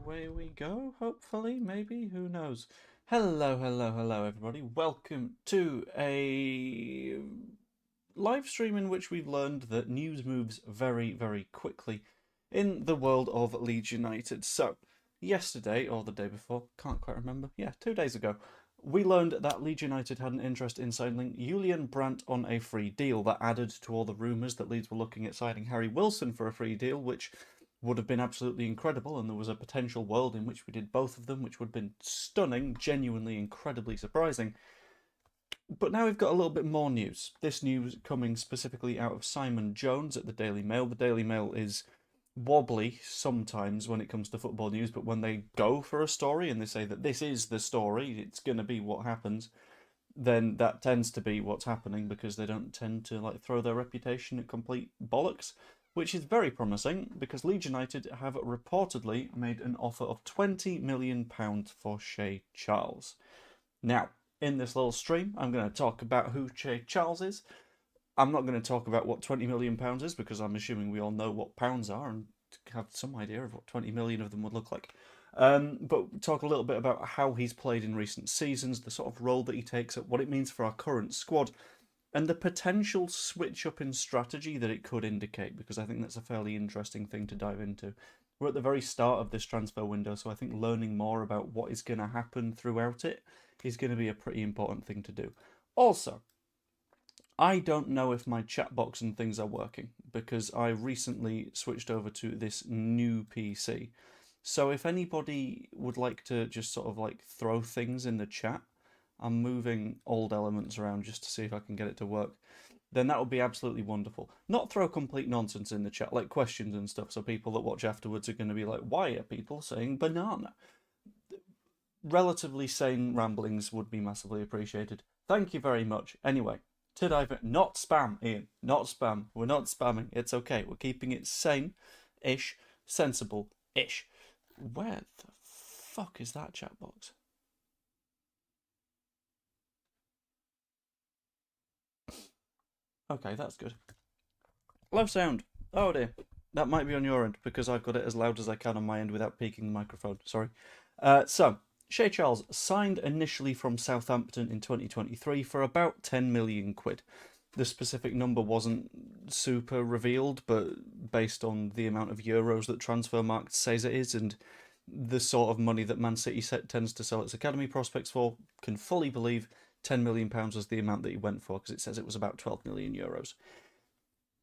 away we go, hopefully, maybe, who knows. Hello, everybody. Welcome to a live stream in which we've learned that news moves very quickly in the world of Leeds United. So, yesterday, or the day before, can't quite remember, yeah, 2 days ago, we learned that Leeds United had an interest in signing Julian Brandt on a free deal. That added to all the rumours that Leeds were looking at signing Harry Wilson for a free deal, which would have been absolutely incredible, and there was a potential world in which we did both of them, which would have been stunning, genuinely incredibly surprising. But now we've got a little bit more news. This news coming specifically out of Simon Jones at the Daily Mail. The Daily Mail is wobbly sometimes when it comes to football news, but when they go for a story and they say that this is the story, it's going to be what happens, then that tends to be what's happening, because they don't tend to throw their reputation at complete bollocks, which is very promising, because Leeds United have reportedly made an offer of £20 million for Shea Charles. Now, in this little stream, I'm going to talk about who Shea Charles is. I'm not going to talk about what £20 million is, because I'm assuming we all know what pounds are and have some idea of what 20 million of them would look like. But talk a little bit about how he's played in recent seasons, the sort of role that he takes up, what it means for our current squad, and the potential switch up in strategy that it could indicate, because I think that's a fairly interesting thing to dive into. We're at the very start of this transfer window, so I think learning more about what is going to happen throughout it is going to be a pretty important thing to do. Also, I don't know if my chat box and things are working, because I recently switched over to this new PC. So if anybody would like to just sort of throw things in the chat, I'm moving old elements around just to see if I can get it to work, then that would be absolutely wonderful. Not throw complete nonsense in the chat, like questions and stuff, so people that watch afterwards are going to be like, why are people saying banana? Relatively sane ramblings would be massively appreciated. Thank you very much. Anyway, to dive in, not spam, Ian, not spam. We're not spamming. It's okay. We're keeping it sane-ish, sensible-ish. Where the fuck is that chat box? Okay, that's good. Low sound. Oh dear. That might be on your end, because I've got it as loud as I can on my end without peaking the microphone. Sorry. So, Shea Charles signed initially from Southampton in 2023 for about 10 million quid. The specific number wasn't super revealed, but based on the amount of euros that Transfermarkt says it is, and the sort of money that Man City tends to sell its academy prospects for, can fully believe £10 million was the amount that he went for, because it says it was about 12 million euros.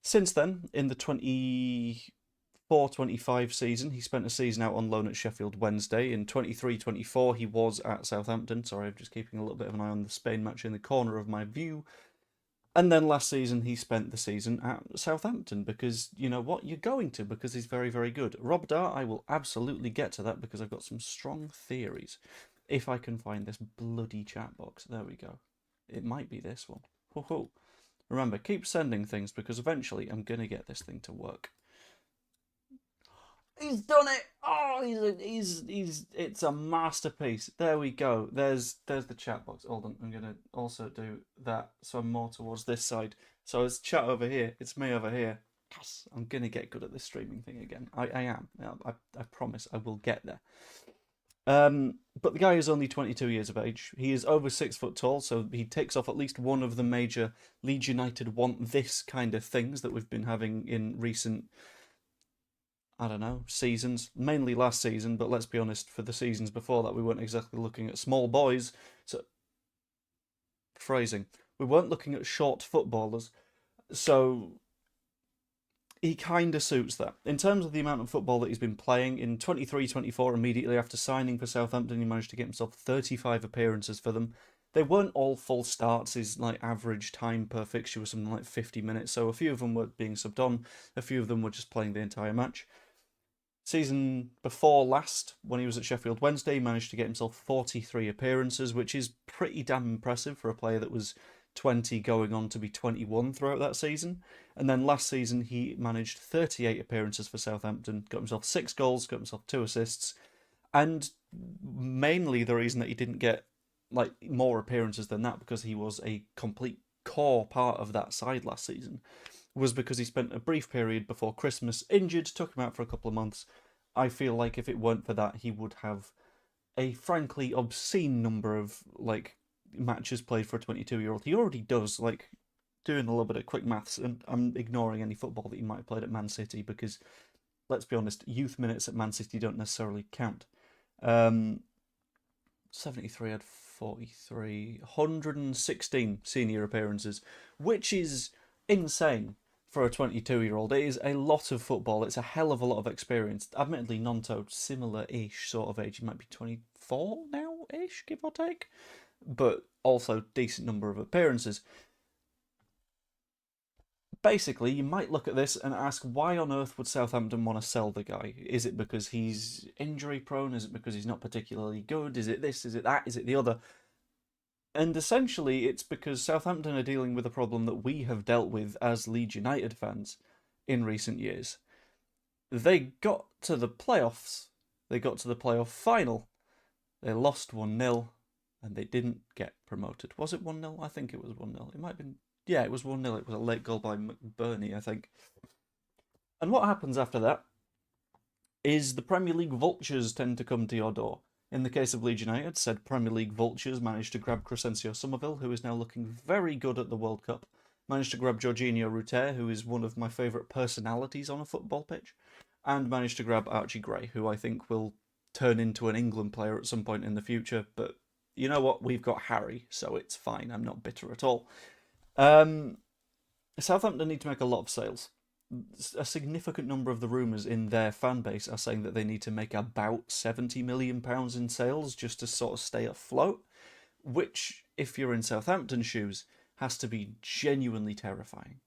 Since then, in the 24-25 season, he spent a season out on loan at Sheffield Wednesday. In 23-24, he was at Southampton. Sorry, I'm just keeping a little bit of an eye on the Spain match in the corner of my view. And then last season, he spent the season at Southampton, because you know what? You're going to, because he's very good. Rob Dar, I will absolutely get to that, because I've got some strong theories. If I can find this bloody chat box. There we go. It might be this one. Ho-ho. Remember, keep sending things, because eventually I'm going to get this thing to work. He's done it! Oh, it's a masterpiece. There we go. There's the chat box. Hold on, I'm going to also do that, so I'm more towards this side. So it's chat over here. It's me over here. Yes, I'm going to get good at this streaming thing again. I am. I promise I will get there. But the guy is only 22 years of age. He is over 6 foot tall, so he takes off at least one of the major Leeds United want this kind of things that we've been having in recent, I don't know, seasons. Mainly last season, but let's be honest, for the seasons before that, we weren't exactly looking at small boys. So, phrasing. We weren't looking at short footballers. So he kind of suits that. In terms of the amount of football that he's been playing, in 23-24, immediately after signing for Southampton, he managed to get himself 35 appearances for them. They weren't all full starts. His average time per fixture was something like 50 minutes, so a few of them were being subbed on, a few of them were just playing the entire match. Season before last, when he was at Sheffield Wednesday, he managed to get himself 43 appearances, which is pretty damn impressive for a player that was 20 going on to be 21 throughout that season. And then last season he managed 38 appearances for Southampton, got himself 6 goals, got himself 2 assists, and mainly the reason that he didn't get more appearances than that, because he was a complete core part of that side last season, was because he spent a brief period before Christmas injured, took him out for a couple of months, I feel like if it weren't for that, he would have a frankly obscene number of like matches played for a 22-year-old. He already does. Like, doing a little bit of quick maths, and I'm ignoring any football that he might have played at Man City because, let's be honest, youth minutes at Man City don't necessarily count. 73 had 43, 116 senior appearances, which is insane for a 22-year-old. It is a lot of football. It's a hell of a lot of experience. Admittedly, Nonto, similar-ish sort of age. He might be 24 now-ish, give or take. But also decent number of appearances. Basically, you might look at this and ask, why on earth would Southampton want to sell the guy? Is it because he's injury prone? Is it because he's not particularly good? Is it this? Is it that? Is it the other? And essentially, it's because Southampton are dealing with a problem that we have dealt with as Leeds United fans in recent years. They got to the playoffs, they got to the playoff final, they lost 1-0, and they didn't get promoted. Was it 1-0? I think it was 1-0. It might have been. Yeah, it was 1-0. It was a late goal by McBurney, I think. And what happens after that is the Premier League vultures tend to come to your door. In the case of Leeds United, said Premier League vultures managed to grab Crescencio Somerville, who is now looking very good at the World Cup. Managed to grab Jorginho Ruter, who is one of my favourite personalities on a football pitch. And managed to grab Archie Gray, who I think will turn into an England player at some point in the future. But you know what? We've got Harry, so it's fine. I'm not bitter at all. Southampton need to make a lot of sales. A significant number of the rumours in their fan base are saying that they need to make about £70 million in sales just to sort of stay afloat, which, if you're in Southampton's shoes, has to be genuinely terrifying.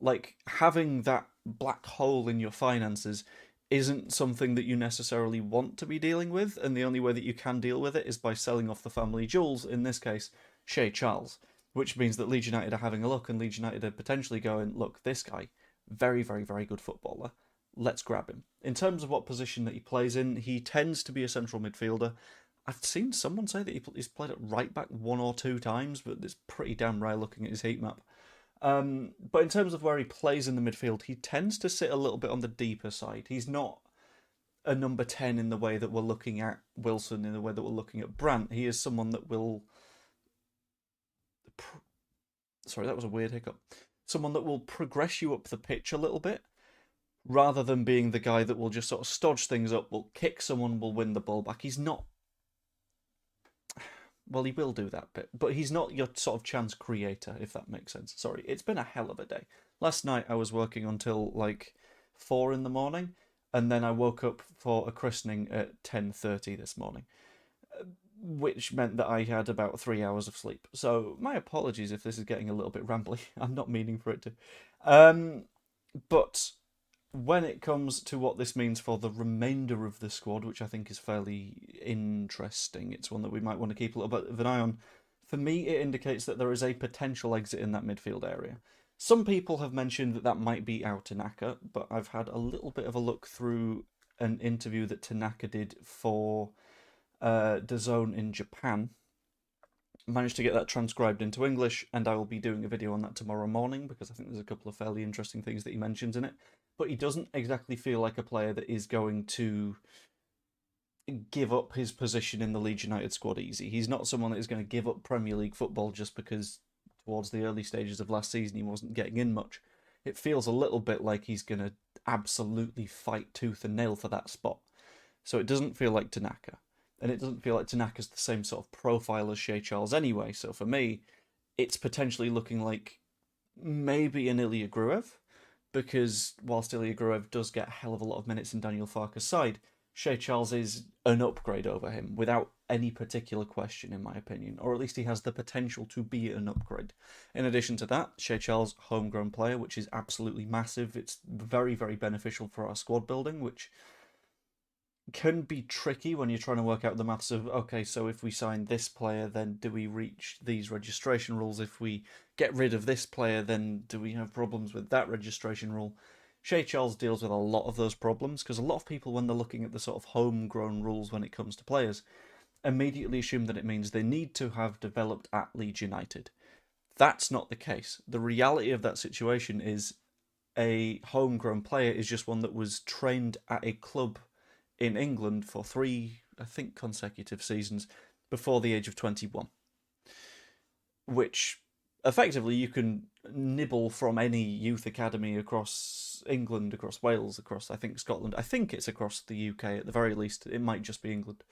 Like, having that black hole in your finances isn't something that you necessarily want to be dealing with, and the only way that you can deal with it is by selling off the family jewels, in this case, Shea Charles, which means that Leeds United are having a look, and Leeds United are potentially going, look, this guy, very, very, very good footballer, let's grab him. In terms of what position that he plays in, he tends to be a central midfielder. I've seen someone say that he's played at right back 1 or 2 times, but it's pretty damn rare looking at his heat map. But in terms of where he plays in the midfield, he tends to sit a little bit on the deeper side. He's not a number 10 in the way that we're looking at Wilson, in the way that we're looking at Brandt. He is someone that will... Sorry, that was a weird hiccup. Someone that will progress you up the pitch a little bit, rather than being the guy that will just sort of stodge things up, will kick someone, will win the ball back. He's not... Well, he will do that bit, but he's not your sort of chance creator, if that makes sense. Sorry, it's been a hell of a day. Last night I was working until like 4 in the morning, and then I woke up for a christening at 10:30 this morning, which meant that I had about 3 hours of sleep. So my apologies if this is getting a little bit rambly. I'm not meaning for it to. But when it comes to what this means for the remainder of the squad, which I think is fairly interesting, it's one that we might want to keep a little bit of an eye on. For me, it indicates that there is a potential exit in that midfield area. Some people have mentioned that that might be our Tanaka, but I've had a little bit of a look through an interview that Tanaka did for DAZN in Japan. Managed to get that transcribed into English, and I will be doing a video on that tomorrow morning because I think there's a couple of fairly interesting things that he mentions in it. But he doesn't exactly feel like a player that is going to give up his position in the Leeds United squad easy. He's not someone that is going to give up Premier League football just because towards the early stages of last season he wasn't getting in much. It feels a little bit like he's going to absolutely fight tooth and nail for that spot. So it doesn't feel like Tanaka. And it doesn't feel like Tanaka's the same sort of profile as Shea Charles anyway. So for me, it's potentially looking like maybe an Ilya Gruev, because whilst Ilya Gruev does get a hell of a lot of minutes in Daniel Farke's side, Shea Charles is an upgrade over him, without any particular question, in my opinion. Or at least he has the potential to be an upgrade. In addition to that, Shea Charles, homegrown player, which is absolutely massive. It's very, very beneficial for our squad building, which can be tricky when you're trying to work out the maths of, okay, so if we sign this player, then do we reach these registration rules? If we get rid of this player, then do we have problems with that registration rule? Shea Charles deals with a lot of those problems, because a lot of people, when they're looking at the sort of homegrown rules when it comes to players, immediately assume that it means they need to have developed at Leeds United. That's not the case. The reality of that situation is a homegrown player is just one that was trained at a club in England for 3, I think, consecutive seasons before the age of 21, which effectively you can nibble from any youth academy across England, across Wales, across, I think, Scotland. I think it's across the UK at the very least. It might just be England.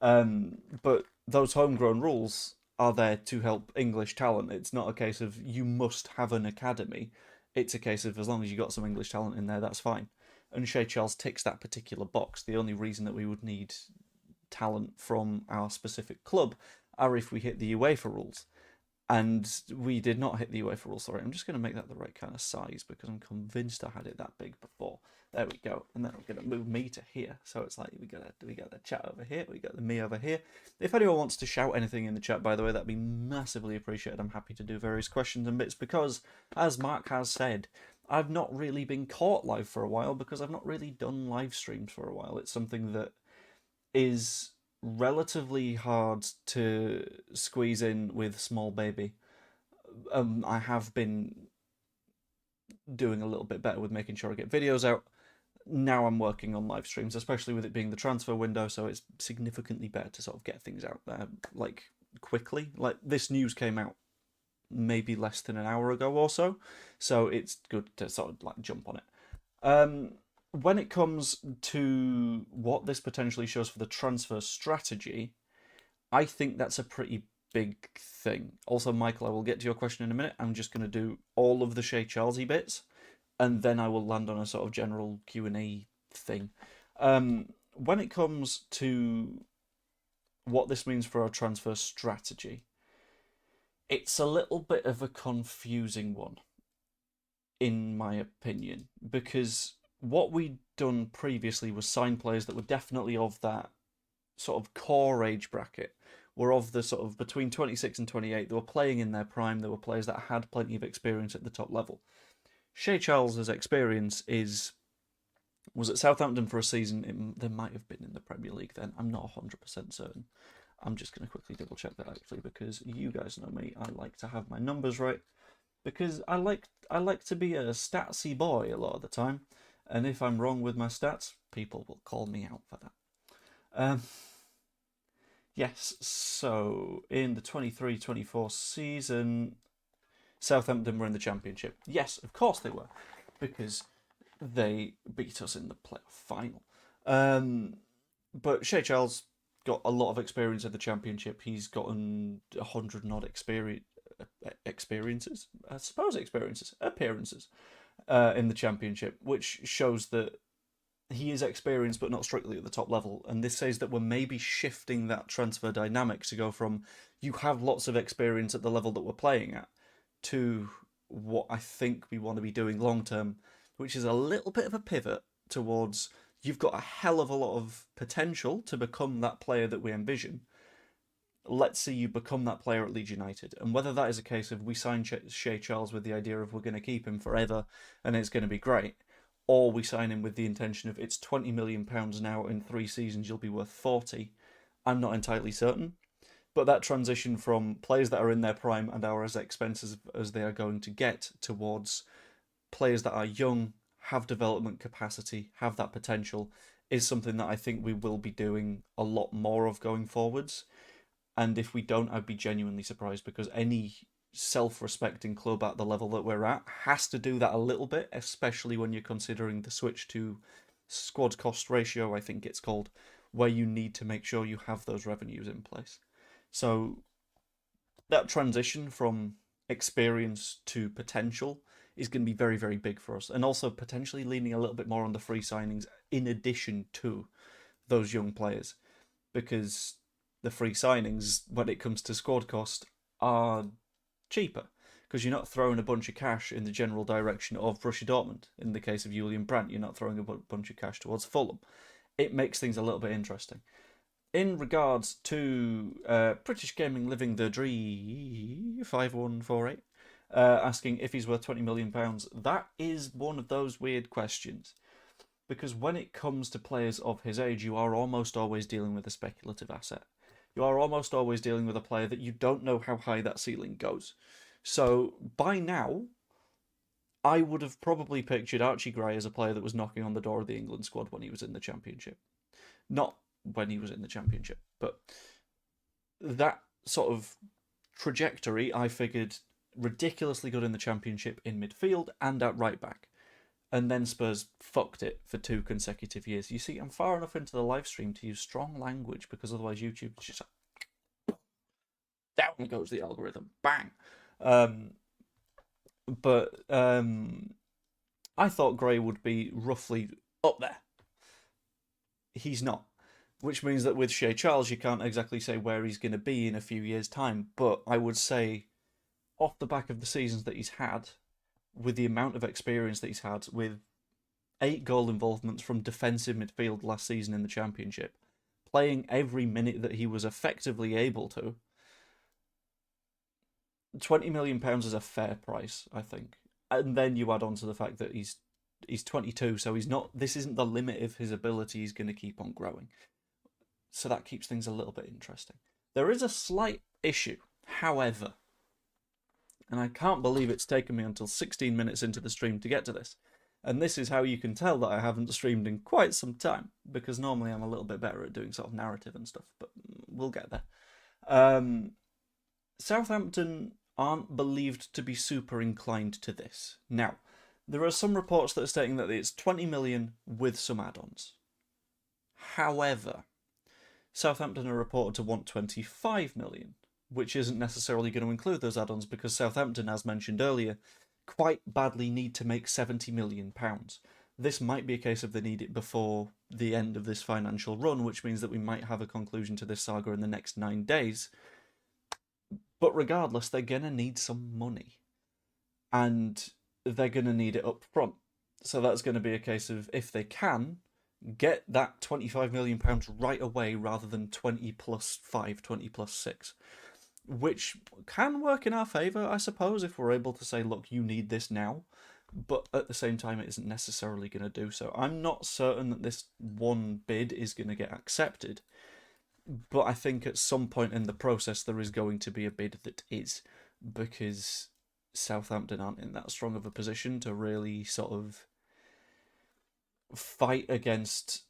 But those homegrown rules are there to help English talent. It's not a case of you must have an academy. It's a case of as long as you got some English talent in there, that's fine. And Shea Charles ticks that particular box. The only reason that we would need talent from our specific club are if we hit the UEFA rules. And we did not hit the UEFA rules. Sorry, I'm just going to make that the right kind of size because I'm convinced I had it that big before. There we go. And then I'm going to move me to here. So it's like we got the chat over here. We got the me over here. If anyone wants to shout anything in the chat, by the way, that'd be massively appreciated. I'm happy to do various questions and bits because, as Mark has said, I've not really been caught live for a while because I've not really done live streams for a while. It's something that is relatively hard to squeeze in with small baby. I have been doing a little bit better with making sure I get videos out. Now I'm working on live streams, especially with it being the transfer window, so it's significantly better to sort of get things out there, like, quickly. Like, this news came out maybe less than an hour ago or so it's good to sort of, like, jump on it. When it comes to what this potentially shows for the transfer strategy, I think that's a pretty big thing. Also, Michael, I will get to your question in a minute. I'm just going to do all of the Shea Charlesy bits, and then I will land on a sort of general Q&A thing. When it comes to what this means for our transfer strategy, it's a little bit of a confusing one, in my opinion, because what we'd done previously was sign players that were definitely of that sort of core age bracket, were of the sort of between 26 and 28. They were playing in their prime. They were players that had plenty of experience at the top level. Shea Charles' experience was at Southampton for a season. There might have been in the Premier League then. I'm not 100% certain. I'm just going to quickly double check that actually because you guys know me. I like to have my numbers right because I like to be a statsy boy a lot of the time. And if I'm wrong with my stats, people will call me out for that. Yes, so in the 23-24 season, Southampton were in the Championship. Yes, of course they were, because they beat us in the playoff final. But Shea Charles got a lot of experience in the Championship. He's gotten 100 odd appearances in the Championship, which shows that he is experienced but not strictly at the top level. And this says that we're maybe shifting that transfer dynamic to go from you have lots of experience at the level that we're playing at to what I think we want to be doing long term, which is a little bit of a pivot towards you've got a hell of a lot of potential to become that player that we envision. Let's see you become that player at Leeds United. And whether that is a case of we sign Shea Charles with the idea of we're going to keep him forever and it's going to be great, or we sign him with the intention of it's £20 million now, in 3 seasons you'll be worth 40, I'm not entirely certain. But that transition from players that are in their prime and are as expensive as they are going to get towards players that are young, have development capacity, have that potential, is something that I think we will be doing a lot more of going forwards. And if we don't, I'd be genuinely surprised, because any self-respecting club at the level that we're at has to do that a little bit, especially when you're considering the switch to squad cost ratio, I think it's called, where you need to make sure you have those revenues in place. So that transition from experience to potential is going to be very, very big for us. And also potentially leaning a little bit more on the free signings in addition to those young players. Because the free signings, when it comes to squad cost, are cheaper. Because you're not throwing a bunch of cash in the general direction of Borussia Dortmund. In the case of Julian Brandt, you're not throwing a bunch of cash towards Fulham. It makes things a little bit interesting. In regards to British Gaming Living the Dream 5148, asking if he's worth £20 million, that is one of those weird questions. Because when it comes to players of his age, you are almost always dealing with a speculative asset. You are almost always dealing with a player that you don't know how high that ceiling goes. So by now, I would have probably pictured Archie Gray as a player that was knocking on the door of the England squad when he was in the Championship. Not when he was in the Championship, but that sort of trajectory, I figured ridiculously good in the Championship in midfield and at right back. And then Spurs fucked it for 2 consecutive years. You see, I'm far enough into the live stream to use strong language because otherwise YouTube's just like, down goes the algorithm. Bang! But I thought Gray would be roughly up there. He's not. Which means that with Shea Charles, you can't exactly say where he's going to be in a few years' time. But I would say, off the back of the seasons that he's had, with the amount of experience that he's had, with 8 goal involvements from defensive midfield last season in the Championship, playing every minute that he was effectively able to, £20 million is a fair price, I think. And then you add on to the fact that he's 22, so he's not. This isn't the limit of his ability. He's going to keep on growing. So that keeps things a little bit interesting. There is a slight issue, however, and I can't believe it's taken me until 16 minutes into the stream to get to this. And this is how you can tell that I haven't streamed in quite some time, because normally I'm a little bit better at doing sort of narrative and stuff, but we'll get there. Southampton aren't believed to be super inclined to this. Now, there are some reports that are stating that it's 20 million with some add-ons. However, Southampton are reported to want 25 million, which isn't necessarily going to include those add-ons because Southampton, as mentioned earlier, quite badly need to make £70 million. This might be a case of they need it before the end of this financial run, which means that we might have a conclusion to this saga in the next 9 days. But regardless, they're going to need some money. And they're going to need it up front. So that's going to be a case of, if they can, get that £25 million right away rather than 20 plus 5, 20 plus 6. Which can work in our favour, I suppose, if we're able to say, look, you need this now. But at the same time, it isn't necessarily going to do so. I'm not certain that this one bid is going to get accepted. But I think at some point in the process, there is going to be a bid that is. Because Southampton aren't in that strong of a position to really sort of fight against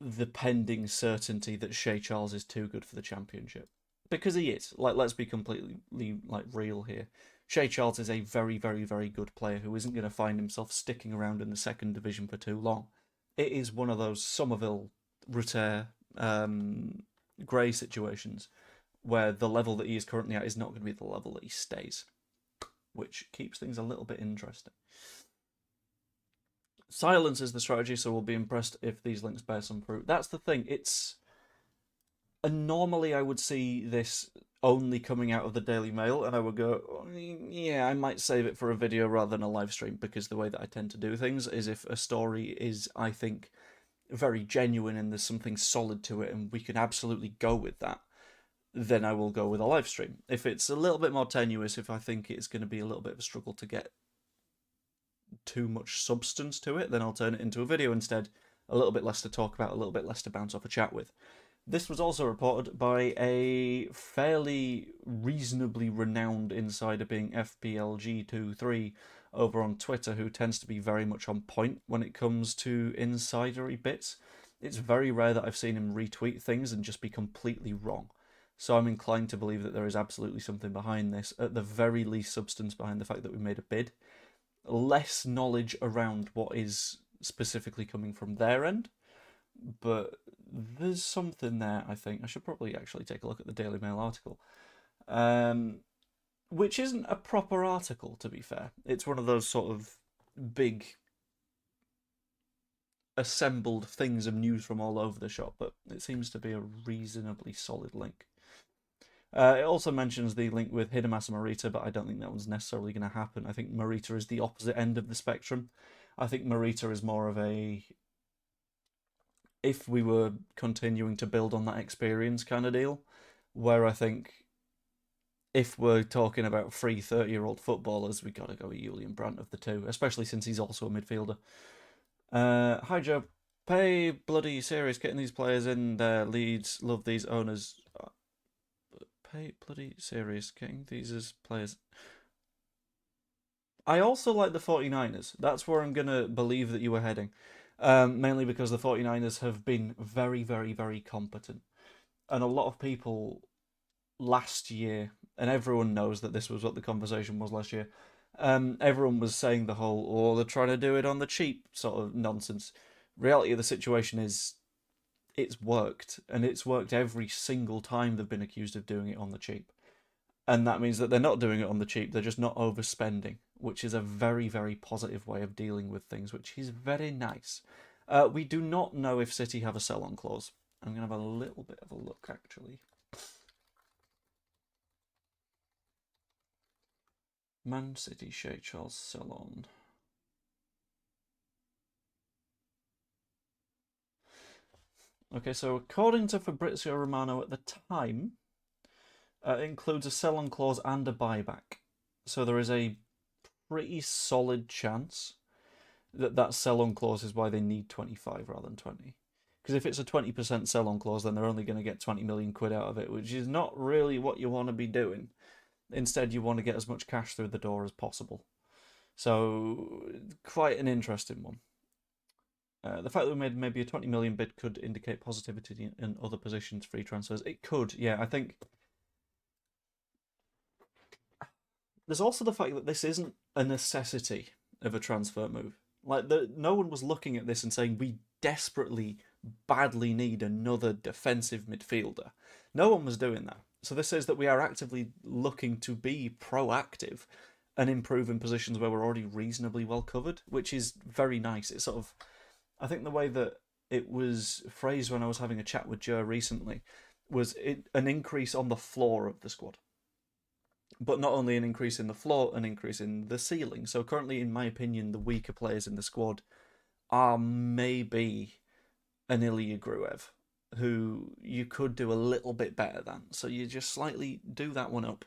the pending certainty that Shea Charles is too good for the Championship. Because he is. Like, let's be completely real here. Shea Charles is a very, very, very good player who isn't going to find himself sticking around in the second division for too long. It is one of those Somerville, Rutter, Gray situations where the level that he is currently at is not going to be the level that he stays, which keeps things a little bit interesting. Silence is the strategy, so we'll be impressed if these links bear some fruit. That's the thing. And normally I would see this only coming out of the Daily Mail, and I would go, yeah, I might save it for a video rather than a live stream, because the way that I tend to do things is if a story is, I think, very genuine and there's something solid to it and we can absolutely go with that, then I will go with a live stream. If it's a little bit more tenuous, if I think it's going to be a little bit of a struggle to get too much substance to it, then I'll turn it into a video instead. A little bit less to talk about, a little bit less to bounce off a chat with. This was also reported by a fairly reasonably renowned insider, being FPLG23 over on Twitter, who tends to be very much on point when it comes to insidery bits. It's very rare that I've seen him retweet things and just be completely wrong. So I'm inclined to believe that there is absolutely something behind this, at the very least substance behind the fact that we made a bid. Less knowledge around what is specifically coming from their end, but there's something there, I think. I should probably actually take a look at the Daily Mail article. Which isn't a proper article, to be fair. It's one of those sort of big assembled things of news from all over the shop, but it seems to be a reasonably solid link. It also mentions the link with Hidemasa Morita, but I don't think that one's necessarily going to happen. I think Morita is the opposite end of the spectrum. I think Morita is more of a, if we were continuing to build on that experience kind of deal, where I think if we're talking about free 30-year-old footballers, we got to go with Julian Brandt of the two, especially since he's also a midfielder. Hi Joe, pay bloody serious getting these players in there. Leeds love these owners. Pay bloody serious getting these as players. I also like the 49ers. That's where I'm going to believe that you were heading. mainly because the 49ers have been very, very, very competent. And a lot of people last year, and everyone knows that this was what the conversation was last year, everyone was saying the whole, oh, they're trying to do it on the cheap sort of nonsense. Reality of the situation is it's worked, and it's worked every single time they've been accused of doing it on the cheap. And that means that they're not doing it on the cheap, they're just not overspending, which is a very, very positive way of dealing with things, which is very nice. We do not know if City have a sell-on clause. I'm going to have a little bit of a look, actually. Man City, Shea Charles, sell-on. Okay, so according to Fabrizio Romano at the time, it includes a sell-on clause and a buyback. So there is a pretty solid chance that that sell-on clause is why they need 25 rather than 20. Because if it's a 20% sell-on clause, then they're only going to get 20 million quid out of it, which is not really what you want to be doing. Instead, you want to get as much cash through the door as possible. So, quite an interesting one. The fact that we made maybe a 20 million bid could indicate positivity in other positions, free transfers. It could, yeah. I think there's also the fact that this isn't a necessity of a transfer move. Like, no one was looking at this and saying we desperately, badly need another defensive midfielder. No one was doing that. So this says that we are actively looking to be proactive and improve in positions where we're already reasonably well covered, which is very nice. It's sort of, I think the way that it was phrased when I was having a chat with Joe recently was an increase on the floor of the squad. But not only an increase in the floor, an increase in the ceiling. So currently, in my opinion, the weaker players in the squad are maybe an Ilya Gruev, who you could do a little bit better than. So you just slightly do that one up,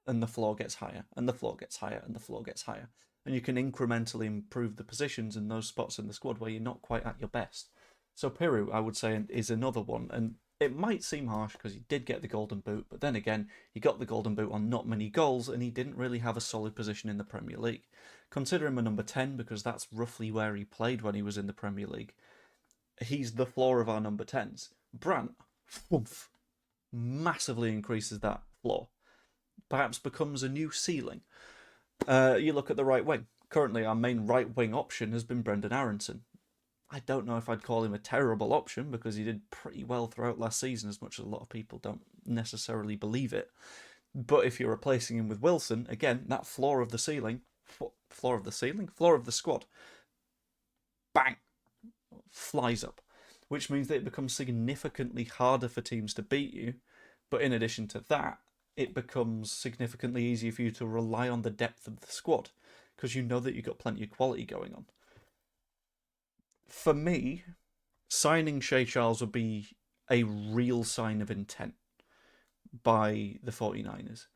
and the floor gets higher, and the floor gets higher, and the floor gets higher. And you can incrementally improve the positions in those spots in the squad where you're not quite at your best. So Piru, I would say, is another one. And it might seem harsh because he did get the Golden Boot, but then again, he got the Golden Boot on not many goals, and he didn't really have a solid position in the Premier League. Consider him a number 10 because that's roughly where he played when he was in the Premier League. He's the floor of our number 10s. Brandt, woof, massively increases that floor. Perhaps becomes a new ceiling. You look at the right wing. Currently, our main right wing option has been Brendan Aronson. I don't know if I'd call him a terrible option because he did pretty well throughout last season, as much as a lot of people don't necessarily believe it. But if you're replacing him with Wilson, again, that floor of the ceiling, floor of the ceiling, floor of the squad, bang, flies up, which means that it becomes significantly harder for teams to beat you. But in addition to that, it becomes significantly easier for you to rely on the depth of the squad because you know that you've got plenty of quality going on. For me, signing Shea Charles would be a real sign of intent by the 49ers,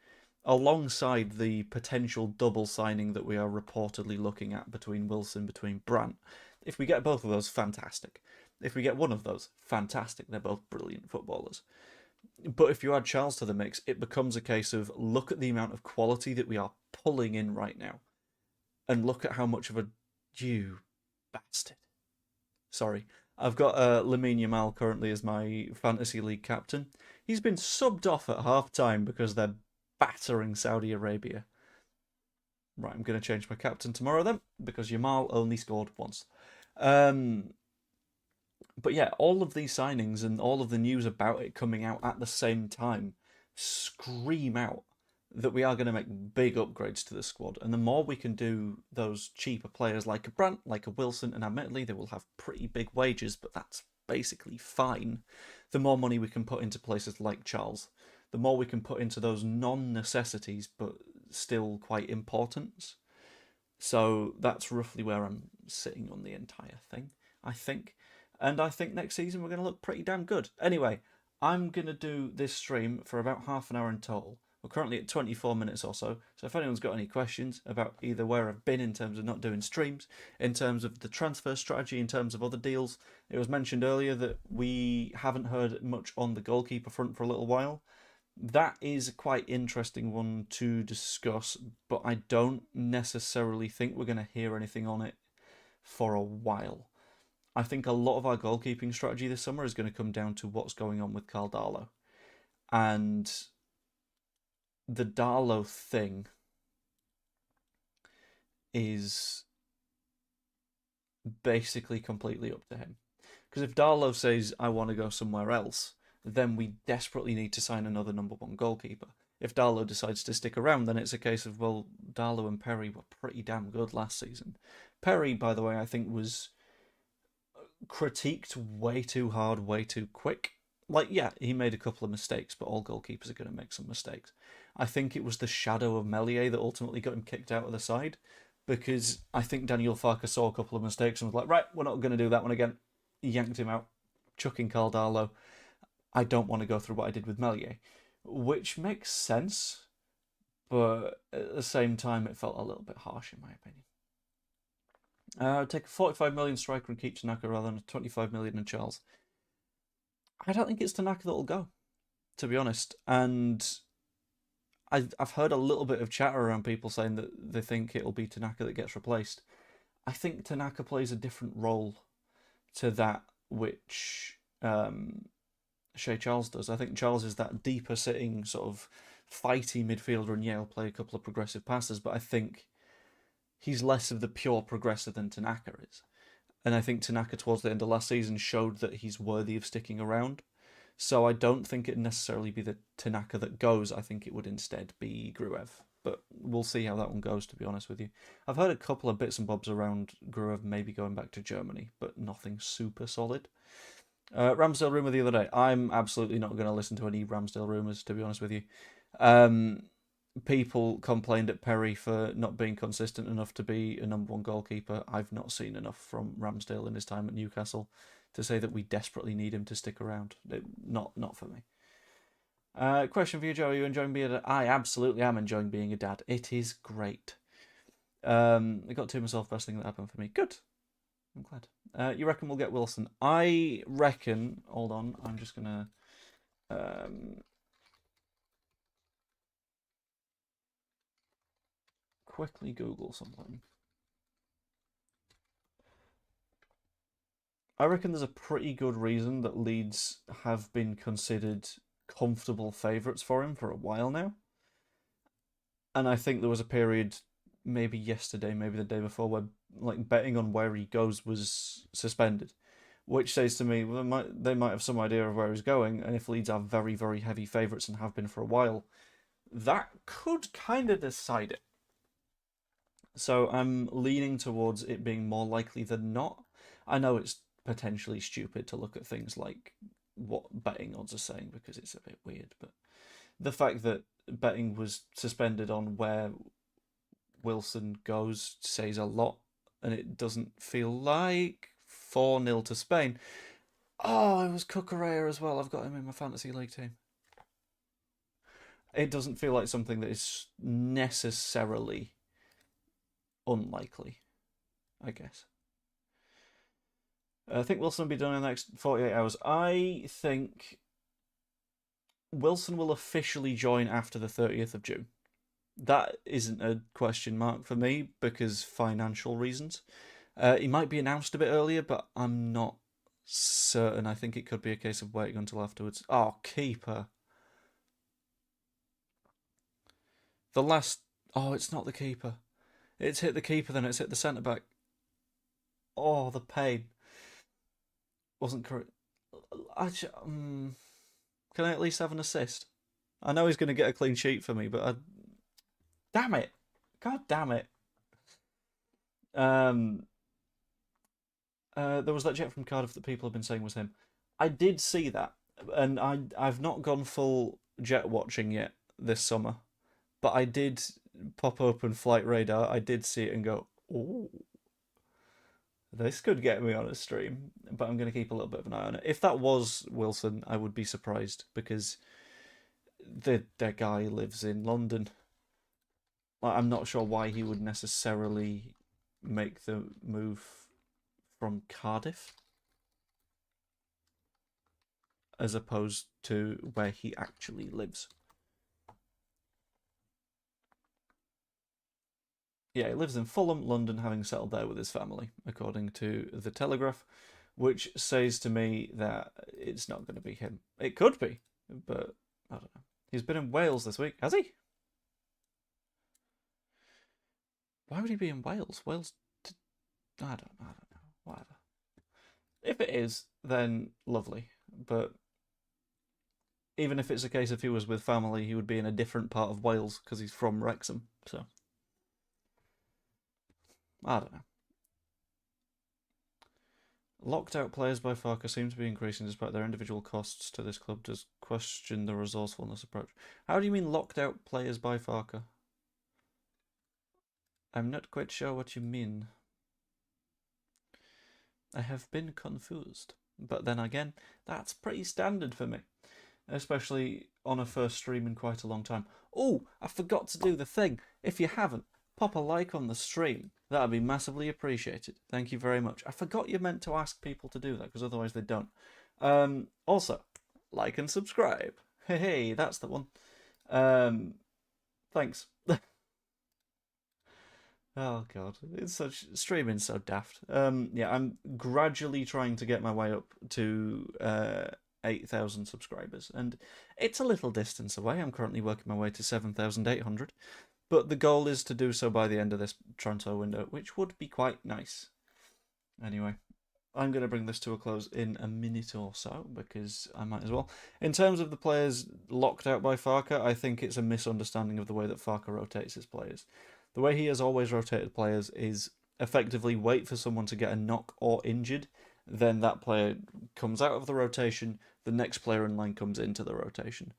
alongside the potential double signing that we are reportedly looking at between Wilson, between Brandt. If we get both of those, fantastic. If we get one of those, fantastic. They're both brilliant footballers. But if you add Charles to the mix, it becomes a case of look at the amount of quality that we are pulling in right now. And look at how much of a... You bastard. Sorry. I've got Lamine Yamal currently as my fantasy league captain. He's been subbed off at half-time because they're battering Saudi Arabia. Right, I'm going to change my captain tomorrow then, because Yamal only scored once. But yeah, all of these signings and all of the news about it coming out at the same time scream out that we are going to make big upgrades to the squad. And the more we can do those cheaper players like a Brandt, like a Wilson, and admittedly they will have pretty big wages, but that's basically fine. The more money we can put into places like Charles, the more we can put into those non-necessities, but still quite important. So that's roughly where I'm sitting on the entire thing, I think. And I think next season we're going to look pretty damn good. Anyway, I'm going to do this stream for about half an hour in total. We're currently at 24 minutes or so. So if anyone's got any questions about either where I've been in terms of not doing streams, in terms of the transfer strategy, in terms of other deals, it was mentioned earlier that we haven't heard much on the goalkeeper front for a little while. That is a quite interesting one to discuss, but I don't necessarily think we're going to hear anything on it for a while. I think a lot of our goalkeeping strategy this summer is going to come down to what's going on with Carl Darlow. And the Darlow thing is basically completely up to him. Because if Darlow says, I want to go somewhere else, then we desperately need to sign another number one goalkeeper. If Darlow decides to stick around, then it's a case of, well, Darlow and Perry were pretty damn good last season. Perry, by the way, I think was critiqued way too hard, way too quick. Like, yeah, he made a couple of mistakes, but all goalkeepers are going to make some mistakes. I think it was the shadow of Meslier that ultimately got him kicked out of the side, because I think Daniel Farke saw a couple of mistakes and was like, right, we're not going to do that one again. He yanked him out, chucking Carl Darlow. I don't want to go through what I did with Meslier, which makes sense, but at the same time, it felt a little bit harsh in my opinion. I'd take a 45 million striker and keep Tanaka rather than a 25 million and Charles. I don't think it's Tanaka that'll go, to be honest. And I've heard a little bit of chatter around people saying that they think it'll be Tanaka that gets replaced. I think Tanaka plays a different role to that which Shea Charles does. I think Charles is that deeper sitting sort of fighty midfielder, and yeah, he'll play a couple of progressive passes, but I think he's less of the pure progressor than Tanaka is. And I think Tanaka towards the end of last season showed that he's worthy of sticking around. So I don't think it'd necessarily be the Tanaka that goes. I think it would instead be Gruev. But we'll see how that one goes, to be honest with you. I've heard a couple of bits and bobs around Gruev maybe going back to Germany, but nothing super solid. Ramsdale rumour the other day. I'm absolutely not going to listen to any Ramsdale rumours, to be honest with you. People complained at Perry for not being consistent enough to be a number one goalkeeper. I've not seen enough from Ramsdale in his time at Newcastle to say that we desperately need him to stick around. Not for me. Question for you, Joe. Are you enjoying being a dad? I absolutely am enjoying being a dad. It is great. I got to myself, best thing that happened for me. Good. I'm glad. You reckon we'll get Wilson? I reckon. Hold on. I'm just going to... quickly Google something. I reckon there's a pretty good reason that Leeds have been considered comfortable favourites for him for a while now. And I think there was a period, maybe yesterday, maybe the day before, where like betting on where he goes was suspended, which says to me, well, they might have some idea of where he's going, and if Leeds are very, very heavy favourites and have been for a while, that could kind of decide it. So I'm leaning towards it being more likely than not. I know it's potentially stupid to look at things like what betting odds are saying because it's a bit weird, but the fact that betting was suspended on where Wilson goes says a lot, and it doesn't feel like 4-0 to Spain. Oh, it was Cucurella as well. I've got him in my fantasy league team. It doesn't feel like something that is necessarily unlikely, I guess. I think Wilson will be done in the next 48 hours. I think Wilson will officially join after the 30th of June. That isn't a question mark for me because financial reasons. He might be announced a bit earlier, but I'm not certain. I think it could be a case of waiting until afterwards. Oh, keeper. The last... Oh, it's not the keeper. It's hit the keeper, then it's hit the centre-back. Oh, the pain. Wasn't correct. Can I at least have an assist? I know he's going to get a clean sheet for me, but damn it. God damn it. There was that jet from Cardiff that people have been saying was him. I did see that, and I've not gone full jet watching yet this summer, but I did pop open Flight Radar. I did see it and go, oh, this could get me on a stream, but I'm going to keep a little bit of an eye on it. If that was Wilson, I would be surprised because the guy lives in London. I'm not sure why he would necessarily make the move from Cardiff as opposed to where he actually lives. Yeah, he lives in Fulham, London, having settled there with his family, according to The Telegraph, which says to me that it's not going to be him. It could be, but I don't know. He's been in Wales this week, has he? Why would he be in Wales? I don't know. Whatever. If it is, then lovely. But even if it's a case if he was with family, he would be in a different part of Wales because he's from Wrexham. So I don't know. Locked out players by Farker seem to be increasing despite their individual costs to this club. Does question the resourcefulness approach. How do you mean locked out players by Farker? I'm not quite sure what you mean. I have been confused. But then again, that's pretty standard for me. Especially on a first stream in quite a long time. Oh, I forgot to do the thing. If you haven't, pop a like on the stream. That'd be massively appreciated. Thank you very much. I forgot you meant to ask people to do that, because otherwise they don't. Also, like and subscribe. Hey, that's the one. Thanks. Oh god, streaming's so daft. Yeah, I'm gradually trying to get my way up to 8,000 subscribers, and it's a little distance away. I'm currently working my way to 7,800, but the goal is to do so by the end of this transfer window, which would be quite nice. Anyway, I'm going to bring this to a close in a minute or so, because I might as well. In terms of the players locked out by Farker, I think it's a misunderstanding of the way that Farker rotates his players. The way he has always rotated players is effectively wait for someone to get a knock or injured, then that player comes out of the rotation, the next player in line comes into the rotation.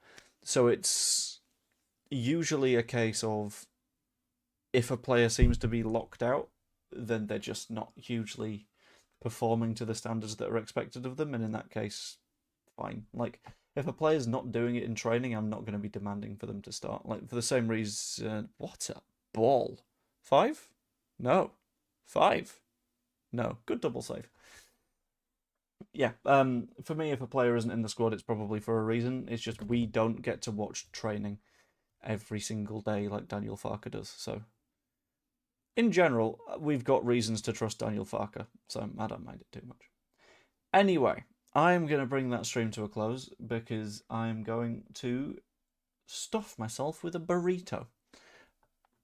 So it's usually a case of if a player seems to be locked out, then they're just not hugely performing to the standards that are expected of them, and in that case, fine. Like, if a player's not doing it in training, I'm not going to be demanding for them to start. Like, for the same reason, what a ball. 5? No. 5? No. Good double save. Yeah, for me, if a player isn't in the squad, it's probably for a reason. It's just we don't get to watch training every single day like Daniel Farker does. So, in general, we've got reasons to trust Daniel Farker, so I don't mind it too much. Anyway, I'm going to bring that stream to a close because I'm going to stuff myself with a burrito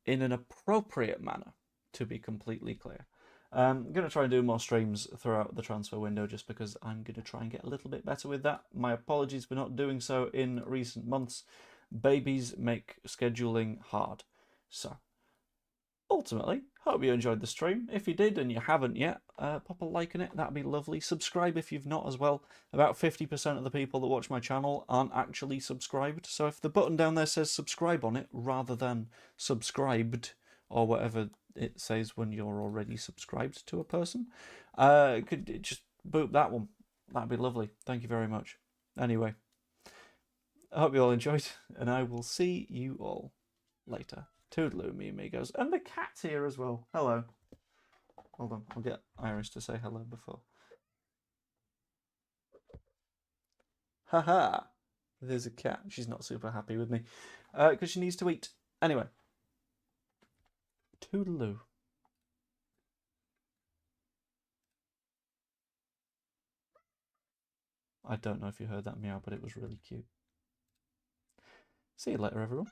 in an appropriate manner, to be completely clear. I'm going to try and do more streams throughout the transfer window just because I'm going to try and get a little bit better with that. My apologies for not doing so in recent months. Babies make scheduling hard. So, ultimately, hope you enjoyed the stream. If you did and you haven't yet, pop a like on it. That'd be lovely. Subscribe if you've not as well. About 50% of the people that watch my channel aren't actually subscribed. So if the button down there says subscribe on it rather than subscribed or whatever it says when you're already subscribed to a person, could just boop that one. That'd be lovely. Thank you very much. Anyway, I hope you all enjoyed, and I will see you all later. Toodaloo, me amigos. And the cat's here as well. Hello. Hold on, I'll get Iris to say hello before. Haha. There's a cat. She's not super happy with me. Because she needs to eat. Anyway. Toodaloo. I don't know if you heard that meow, but it was really cute. See you later, everyone.